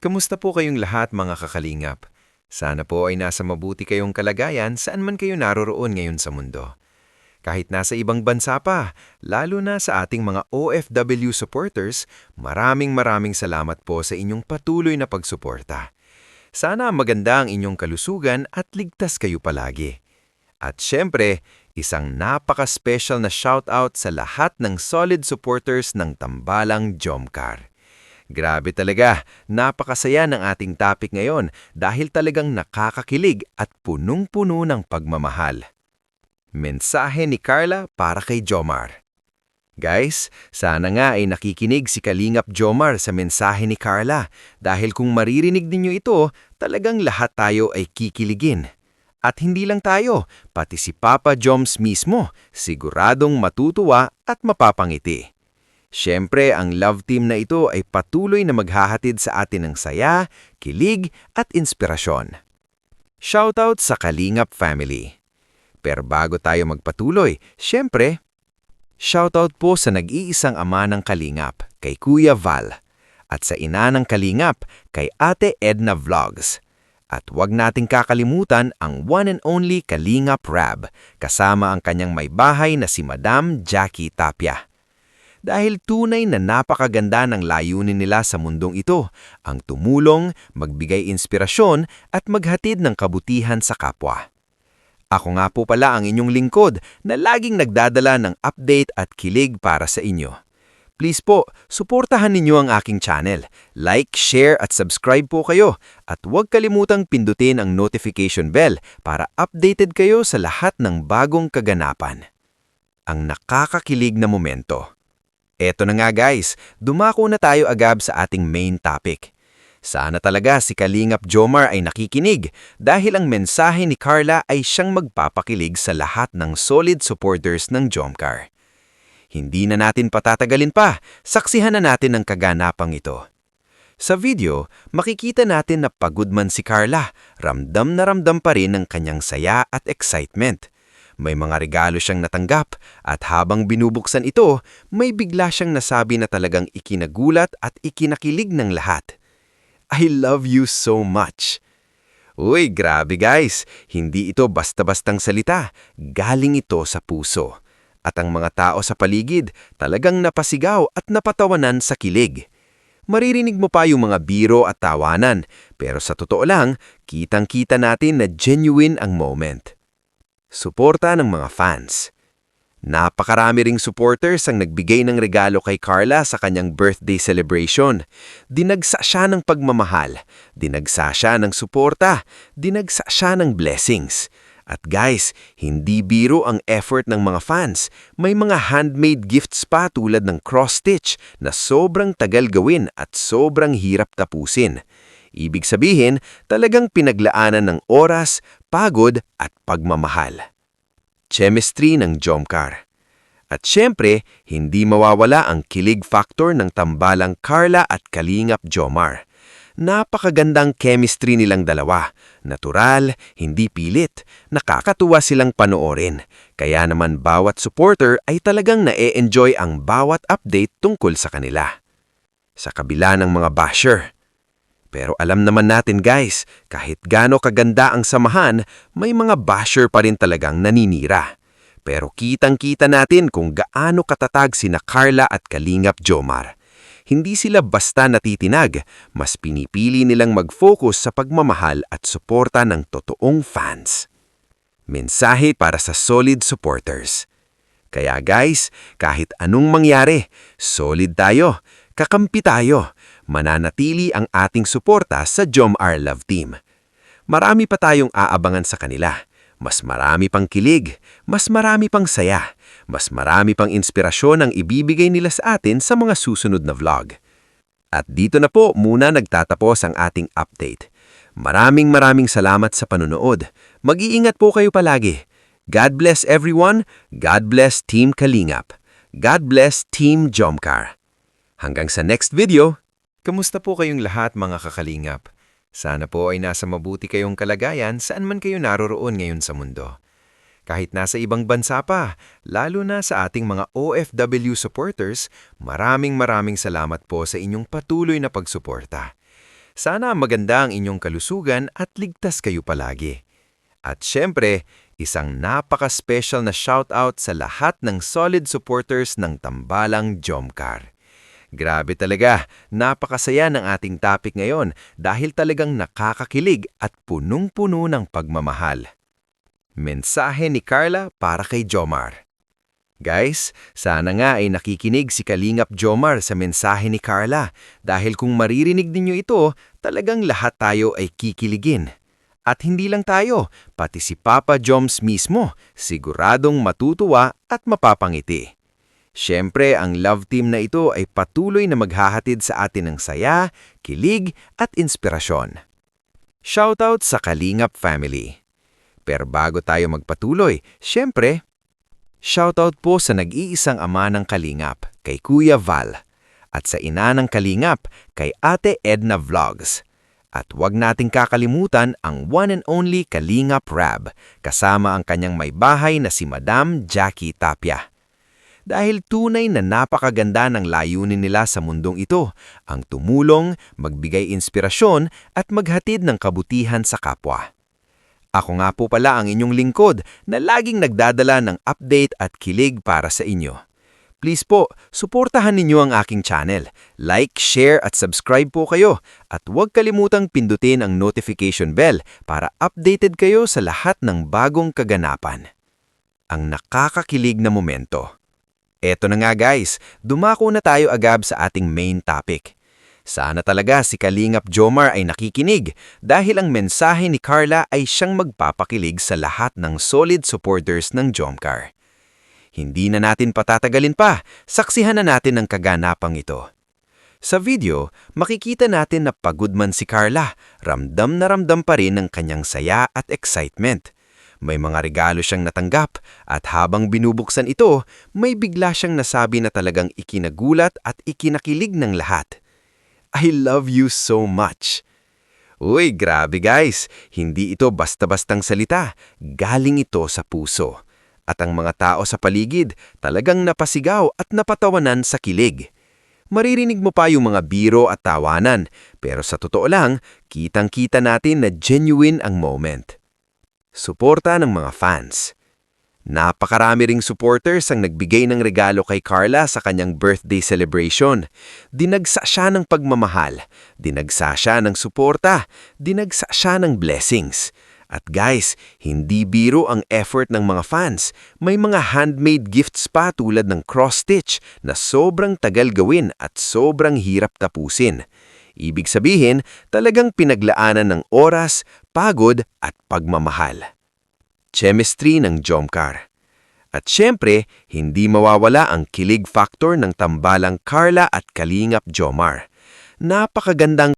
Kamusta po kayong lahat mga kakalingap? Sana po ay nasa mabuti kayong kalagayan saan man kayo naroroon ngayon sa mundo. Kahit nasa ibang bansa pa, lalo na sa ating mga OFW supporters, maraming salamat po sa inyong patuloy na pagsuporta. Sana maganda ang inyong kalusugan at ligtas kayo palagi. At syempre, isang napaka-special na shoutout sa lahat ng solid supporters ng Tambalang Jomcar. Grabe talaga, napakasaya ng ating topic ngayon dahil talagang nakakakilig at punong-puno ng pagmamahal. Mensahe ni Carla para kay Jomar. Guys, sana nga ay nakikinig si Kalingap Jomar sa mensahe ni Carla dahil kung maririnig ninyo ito, talagang lahat tayo ay kikiligin. At hindi lang tayo, pati si Papa Joms mismo, siguradong matutuwa at mapapangiti. Siyempre, ang love team na ito ay patuloy na maghahatid sa atin ng saya, kilig at inspirasyon. Shoutout sa Kalingap family. Pero bago tayo magpatuloy, siyempre, shoutout po sa nag-iisang ama ng Kalingap, kay Kuya Val, at sa ina ng Kalingap, kay Ate Edna Vlogs. At huwag nating kakalimutan ang one and only Kalingap Rab, kasama ang kanyang may bahay na si Madam Jackie Tapia. Dahil tunay na napakaganda ng layunin nila sa mundong ito, ang tumulong, magbigay inspirasyon at maghatid ng kabutihan sa kapwa. Ako nga po pala ang inyong lingkod na laging nagdadala ng update at kilig para sa inyo. Please po, suportahan ninyo ang aking channel. Like, share at subscribe po kayo at huwag kalimutang pindutin ang notification bell para updated kayo sa lahat ng bagong kaganapan. Ang nakakakilig na momento. Eto na nga guys, dumako na tayo agad sa ating main topic. Sana talaga si Kalingap Jomar ay nakikinig dahil ang mensahe ni Carla ay siyang magpapakilig sa lahat ng solid supporters ng Jomcar. Hindi na natin patatagalin pa, saksihan na natin ang kaganapang ito. Sa video, makikita natin na pagod man si Carla, ramdam na ramdam pa rin ang kanyang saya at excitement. May mga regalo siyang natanggap at habang binubuksan ito, may bigla siyang nasabi na talagang ikinagulat at ikinakilig ng lahat. I love you so much. Uy, grabe guys, hindi ito basta-bastang salita, galing ito sa puso. At ang mga tao sa paligid talagang napasigaw at napatawanan sa kilig. Maririnig mo pa yung mga biro at tawanan, pero sa totoo lang, kitang-kita natin na genuine ang moment. Suporta ng mga fans. Napakarami ring supporters ang nagbigay ng regalo kay Carla sa kanyang birthday celebration. Dinagsa siya ng pagmamahal, dinagsa siya ng suporta, dinagsa siya ng blessings. At guys, hindi biro ang effort ng mga fans. May mga handmade gifts pa tulad ng cross-stitch na sobrang tagal gawin at sobrang hirap tapusin. Ibig sabihin, talagang pinaglaanan ng oras, pagod at pagmamahal. Chemistry ng Jomcar. At syempre, hindi mawawala ang kilig factor ng tambalang Carla at Kalingap Jomar. Napakagandang chemistry nilang dalawa. Natural, hindi pilit, nakakatuwa silang panoorin. Kaya naman bawat supporter ay talagang na-e-enjoy ang bawat update tungkol sa kanila. Sa kabila ng mga basher. Pero alam naman natin guys, kahit gaano kaganda ang samahan, may mga basher pa rin talagang naninira. Pero kitang-kita natin kung gaano katatag sina Carla at Kalingap Jomar. Hindi sila basta natitinag, mas pinipili nilang mag-focus sa pagmamahal at suporta ng totoong fans. Mensahe para sa solid supporters. Kaya guys, kahit anong mangyari, solid tayo, kakampi tayo. Mananatili ang ating suporta sa Jomar Love Team. Marami pa tayong aabangan sa kanila. Mas marami pang kilig, mas marami pang saya, mas marami pang inspirasyon ang ibibigay nila sa atin sa mga susunod na vlog. At dito na po muna nagtatapos ang ating update. Maraming salamat sa panunood. Mag-iingat po kayo palagi. God bless everyone. God bless Team Kalingap. God bless Team Jomcar. Hanggang sa next video. Kamusta po kayong lahat mga kakalingap? Sana po ay nasa mabuti kayong kalagayan saan man kayo naroroon ngayon sa mundo. Kahit nasa ibang bansa pa, lalo na sa ating mga OFW supporters, maraming salamat po sa inyong patuloy na pagsuporta. Sana maganda ang inyong kalusugan at ligtas kayo palagi. At syempre, isang napaka-special na shoutout sa lahat ng solid supporters ng Tambalang Jomcar. Grabe talaga, napakasaya ng ating topic ngayon dahil talagang nakakakilig at punong-puno ng pagmamahal. Mensahe ni Carla para kay Jomar. Guys, sana nga ay nakikinig si Kalingap Jomar sa mensahe ni Carla dahil kung maririnig ninyo ito, talagang lahat tayo ay kikiligin. At hindi lang tayo, pati si Papa Joms mismo, siguradong matutuwa at mapapangiti. Siyempre, ang love team na ito ay patuloy na maghahatid sa atin ng saya, kilig at inspirasyon. Shoutout sa Kalingap family. Pero bago tayo magpatuloy, siyempre, shoutout po sa nag-iisang ama ng Kalingap, kay Kuya Val, at sa ina ng Kalingap, kay Ate Edna Vlogs. At huwag nating kakalimutan ang one and only Kalingap Rab, kasama ang kanyang may bahay na si Madam Jackie Tapia. Dahil tunay na napakaganda ng layunin nila sa mundong ito, ang tumulong, magbigay inspirasyon at maghatid ng kabutihan sa kapwa. Ako nga po pala ang inyong lingkod na laging nagdadala ng update at kilig para sa inyo. Please po, suportahan ninyo ang aking channel. Like, share at subscribe po kayo. At huwag kalimutang pindutin ang notification bell para updated kayo sa lahat ng bagong kaganapan. Ang nakakakilig na momento. Eto na nga guys, dumako na tayo agad sa ating main topic. Sana talaga si Kalingap Jomar ay nakikinig dahil ang mensahe ni Carla ay siyang magpapakilig sa lahat ng solid supporters ng Jomcar. Hindi na natin patatagalin pa, saksihan na natin ang kaganapang ito. Sa video, makikita natin na pagod man si Carla, ramdam na ramdam pa rin ang kanyang saya at excitement. May mga regalo siyang natanggap at habang binubuksan ito, may bigla siyang nasabi na talagang ikinagulat at ikinakilig ng lahat. I love you so much. Uy, grabe guys, hindi ito basta-bastang salita, galing ito sa puso. At ang mga tao sa paligid talagang napasigaw at napatawanan sa kilig. Maririnig mo pa yung mga biro at tawanan, pero sa totoo lang, kitang-kita natin na genuine ang moment. Suporta ng mga fans. Napakarami ring supporters ang nagbigay ng regalo kay Carla sa kanyang birthday celebration. Dinagsa siya ng pagmamahal, dinagsa siya ng suporta, dinagsa siya ng blessings. At guys, hindi biro ang effort ng mga fans. May mga handmade gifts pa tulad ng cross-stitch na sobrang tagal gawin at sobrang hirap tapusin. Ibig sabihin, talagang pinaglaanan ng oras, pagod at pagmamahal. Chemistry ng Jomcar. At syempre, hindi mawawala ang kilig factor ng tambalang Carla at Kalingap Jomar. Napakagandang